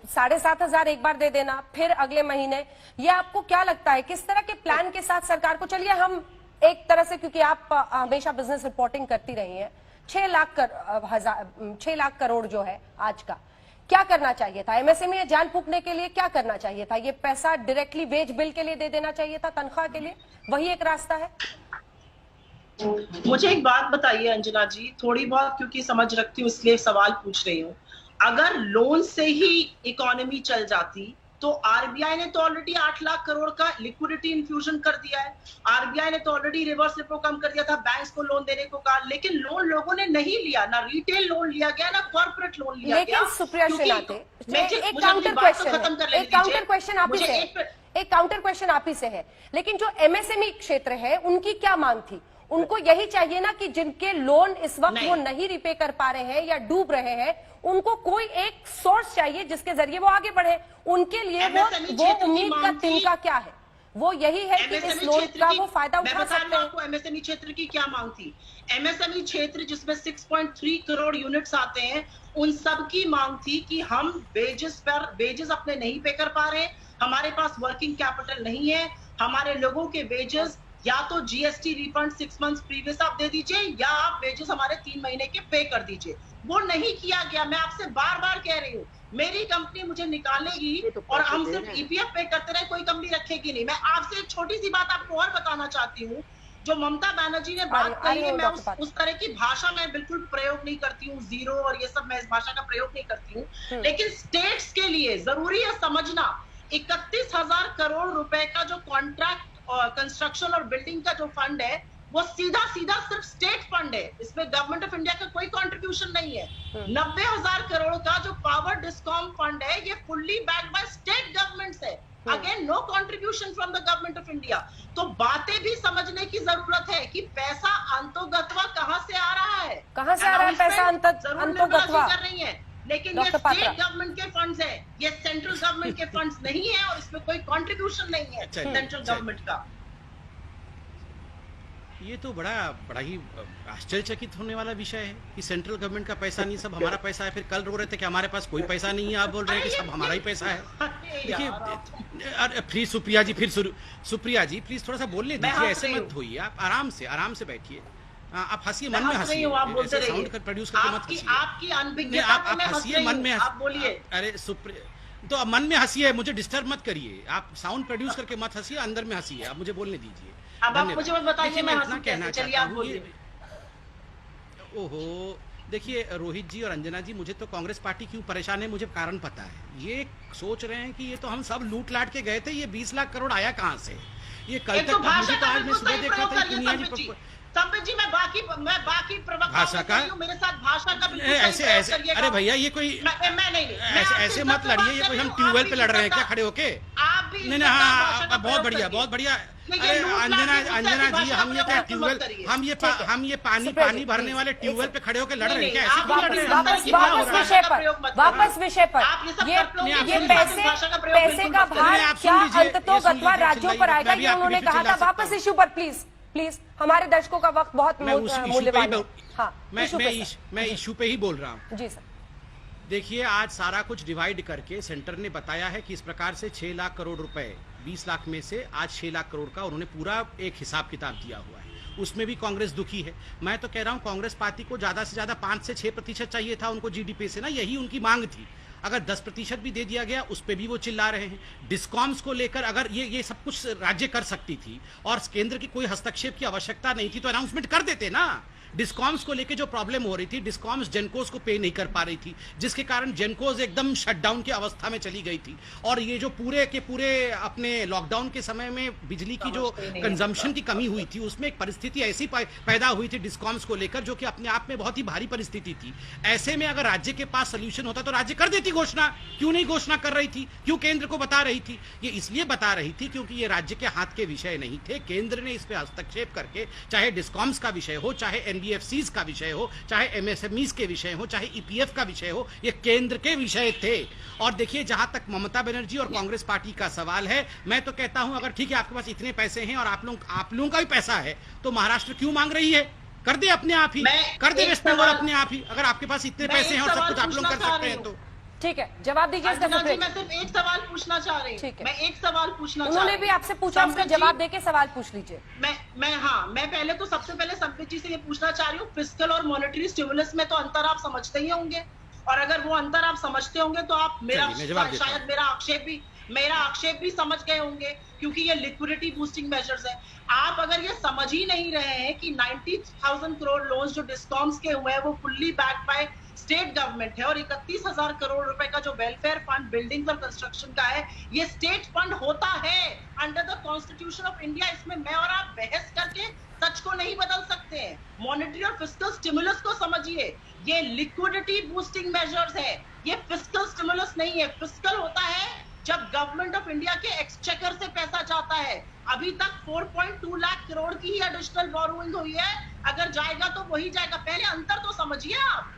7,500 एक बार दे देना, फिर अगले महीने, ये आपको क्या लगता है किस तरह के प्लान के साथ सरकार को? चलिए हम एक तरह से, क्योंकि आप हमेशा बिजनेस रिपोर्टिंग करती रही हैं, 6 लाख करोड़ जो है आज का, क्या करना चाहिए था? एमएसएमई में जान फूंकने के लिए क्या करना चाहिए था? ये पैसा डायरेक्टली वेज बिल के लिए दे देना चाहिए था, तनख्वाह के लिए, वही एक रास्ता है? मुझे एक बात बताइए अंजना जी, थोड़ी बहुत क्योंकि समझ रखती हूँ इसलिए सवाल पूछ रही हूँ। अगर लोन से ही इकोनॉमी चल जाती तो आरबीआई ने तो ऑलरेडी 8 लाख करोड़ का लिक्विडिटी इन्फ्यूजन कर दिया है। आरबीआई ने तो ऑलरेडी रिवर्स रेपो कम कर दिया था, बैंक्स को लोन देने को कहा, लेकिन लोन लोगों ने नहीं लिया, ना रिटेल लोन लिया गया, ना कॉर्पोरेट लोन लिया गया। लेकिन सुप्रिया श्रीनाथे, एक काउंटर क्वेश्चन आप ही से है, लेकिन जो एमएसएमई क्षेत्र है उनकी क्या मांग थी? उनको यही चाहिए ना कि जिनके लोन इस वक्त वो नहीं रिपे कर पा रहे हैं या डूब रहे हैं, उनको कोई एक सोर्स चाहिए जिसके जरिए वो आगे बढ़े। उनके लिए वो उम्मीद का तिनका क्या है? वो यही है कि इस लोन का वो फायदा उठा सकते हैं। आपको एमएसएमई क्षेत्र की क्या मांग थी? एमएसएमई क्षेत्र जिसमें 6.3 करोड़ यूनिट्स आते हैं, उन सब की मांग थी कि हम वेजेस अपने नहीं पे कर पा रहे, हमारे पास वर्किंग कैपिटल नहीं है, हमारे लोगों के वेजेस या तो जीएसटी रिफंड 6 मंथ्स प्रीवियस आप दे दीजिए, या आप वेजेस हमारे 3 महीने के पे कर दीजिए। वो नहीं किया गया। मैं आपसे बार बार कह रही हूँ, मेरी कंपनी मुझे निकालेगी और हम सिर्फ ईपीएफ पे करते रहे, कोई कंपनी रखेगी नहीं। मैं आपसे एक छोटी सी बात आपको और बताना चाहती हूँ, जो ममता बनर्जी ने बात कही है, मैं उस तरह की भाषा में बिल्कुल प्रयोग नहीं करती हूँ, जीरो और ये सब, मैं इस भाषा का प्रयोग नहीं करती हूँ। लेकिन स्टेट्स के लिए जरूरी है समझना, 31,000 करोड़ रुपए का जो कॉन्ट्रैक्ट कंस्ट्रक्शन और बिल्डिंग का जो फंड है, वो सीधा सीधा सिर्फ स्टेट फंड है, इसमें गवर्नमेंट ऑफ इंडिया का कोई कंट्रीब्यूशन नहीं है। 90,000 करोड़ का जो पावर डिस्कॉम फंड है, ये fully backed by state governments है। Again no contribution from the government of India. तो बातें भी समझने की जरूरत है कि पैसा अंतोगत्वा कहां से आ रहा है, कहां से आ रहा है पैसा अंतोगत्वा कर रही है, लेकिन ये स्टेट गवर्नमेंट के फंड्स है, ये सेंट्रल गवर्नमेंट के फंड्स नहीं है, और इसमें कोई कंट्रीब्यूशन नहीं है सेंट्रल गवर्नमेंट का। ये तो बड़ा ही आश्चर्यचकित होने वाला विषय है कि सेंट्रल गवर्नमेंट का पैसा नहीं, सब हमारा पैसा है। फिर कल रो रहे थे कि हमारे पास कोई पैसा नहीं है, आप बोल रहे हैं कि सब हमारा ही पैसा है। देखिए प्लीज सुप्रिया जी, सुप्रिया जी प्लीज थोड़ा सा बोलने दीजिए, ऐसे मत होइए, आप आराम से बैठिए, आप हंसिए, मन में हंसिए, साउंड प्रोड्यूस करके मत हंसिए, आपकी अनभिज्ञता आप हंसिए मन में, आप बोलिए। अरे सुप्रिया, तो अब मन में हंसिए, मुझे डिस्टर्ब मत करिए, आप साउंड प्रोड्यूस करके मत हंसिए, अंदर में हंसिए, आप मुझे बोलने दीजिए। अब आप मुझे मत बताइए, मैं इतना कहना चाहता हूँ। ओहो, देखिए रोहित जी और अंजना जी, मुझे तो कांग्रेस पार्टी क्यों परेशान है मुझे कारण पता है। ये सोच रहे हैं कि ये तो हम सब लूट लाट के गए थे, ये 20 लाख करोड़ आया कहाँ से? ये कल तक मुझे तो आज मैं सुबह देखा था दुनिया जी संबित जी, मैं बाकी भाषा का मेरे साथ भाषा का ऐसे अरे भैया ये कोई ऐसे मत लड़िए, ये कोई हम ट्यूबवेल पे लड़ रहे हैं क्या खड़े होके? आप भी नहीं, हाँ बहुत बढ़िया। अरे अंजना जी, हम ये क्या ट्यूबवेल, हम ये पानी भरने वाले ट्यूबवेल पे खड़े होकर लड़ रहे हैं क्या? ऐसे क्यों लड़ रहे हैं? वापस विषय पर ये पैसे का भार क्या अंततों राज्यों पर आएगा, ये उन्होंने कहा था। वापस इश्यू पर प्लीज, हमारे दर्शकों का वक्त बहुत मूल्यवान है। हाँ, मैं इश्यू पे ही बोल रहा हूँ। जी सर। देखिए, आज सारा कुछ डिवाइड करके सेंटर ने बताया है कि इस प्रकार से 6 लाख करोड़ रुपए, 20 लाख में से आज 6 लाख करोड़ का उन्होंने पूरा एक हिसाब किताब दिया हुआ है। उसमें भी कांग्रेस दुखी है। मैं तो कह रहा हूं कांग्रेस पार्टी को ज्यादा से ज्यादा 5 से 6% चाहिए था उनको जीडीपी से ना, यही उनकी मांग थी। अगर 10% भी दे दिया गया उस पर भी वो चिल्ला रहे हैं। डिस्कॉम्स को लेकर अगर ये सब कुछ राज्य कर सकती थी और केंद्र की कोई हस्तक्षेप की आवश्यकता नहीं थी तो अनाउंसमेंट कर देते ना। डिस्कॉम्स को लेके जो प्रॉब्लम हो रही थी, डिस्कॉम्स जेनकोस को पे नहीं कर पा रही थी, जिसके कारण जेनकोस एकदम शटडाउन की अवस्था में चली गई थी। और ये जो पूरे के पूरे अपने लॉकडाउन के समय में बिजली की जो कंजम्पशन की कमी हुई थी, उसमें एक परिस्थिति ऐसी पैदा हुई थी डिस्कॉम्स को लेकर जो कि अपने आप में बहुत ही भारी परिस्थिति थी। ऐसे में अगर राज्य के पास सोल्यूशन होता तो राज्य कर देती घोषणा। क्यों नहीं घोषणा कर रही थी? क्यों केंद्र को बता रही थी? ये इसलिए बता रही थी क्योंकि ये राज्य के हाथ के विषय नहीं थे। केंद्र ने इस पे हस्तक्षेप करके, चाहे डिस्कॉम्स का विषय हो, चाहे एनबीएफसीज का विषय हो, चाहे एमएसएमईज के विषय हो, चाहे ईपीएफ का विषय हो, ये केंद्र के विषय थे। और देखिए, जहां तक ममता बनर्जी और कांग्रेस पार्टी का सवाल है, मैं तो कहता हूं अगर ठीक है आपके पास इतने पैसे हैं और आप लोगों का भी पैसा है तो महाराष्ट्र क्यों मांग रही है? कर दे अपने आप ही, कर दे वेस्ट बंगाल अपने आप ही। अगर आपके पास इतने पैसे हैं और सब कुछ आप लोग कर सकते हैं तो ठीक है, जवाब दीजिए इसका अर्चना जी, सुप्रीत। मैं सिर्फ एक सवाल पूछना चाह रही ठीक हूँ। है। मैं एक सवाल पूछना चाह उन्होंने रही भी हूँ। आपसे पूछा, उसका संबित जी, जवाब देके सवाल पूछ लीजिए। मैं पहले तो सबसे पहले संबित जी से ये पूछना चाह रही हूँ, फिस्कल और मॉनेटरी स्टिमुलस में तो अंतर आप समझते ही होंगे, और अगर वो अंतर आप समझते होंगे तो आप चलिए, मैं जवाब देता शायद मेरा आक्षेप भी समझ गए होंगे, क्योंकि ये लिक्विडिटी बूस्टिंग मेजर्स है। आप अगर ये समझ ही नहीं रहे हैं कि 90,000 करोड़ लोन्स जो डिस्कॉम्स के हुए हैं वो fully backed by state government है, और 31,000 करोड़ रुपए का जो वेलफेयर फंड बिल्डिंग और कंस्ट्रक्शन का है, ये स्टेट फंड होता है under the constitution of India. इसमें मैं और आप बहस करके सच को नहीं बदल सकते हैं। मॉनेटरी और फिस्कल स्टिमुलस को समझिए, ये लिक्विडिटी बूस्टिंग मेजर्स है, ये फिस्कल स्टिमुलस नहीं है। फिस्कल होता है जब गवर्नमेंट ऑफ इंडिया के एक्सचेकर से पैसा जाता है। अभी तक 4.2 लाख करोड़ की ही एडिशनल बोरोइंग हुई है, अगर जाएगा तो वही जाएगा। पहले अंतर तो समझिए आप।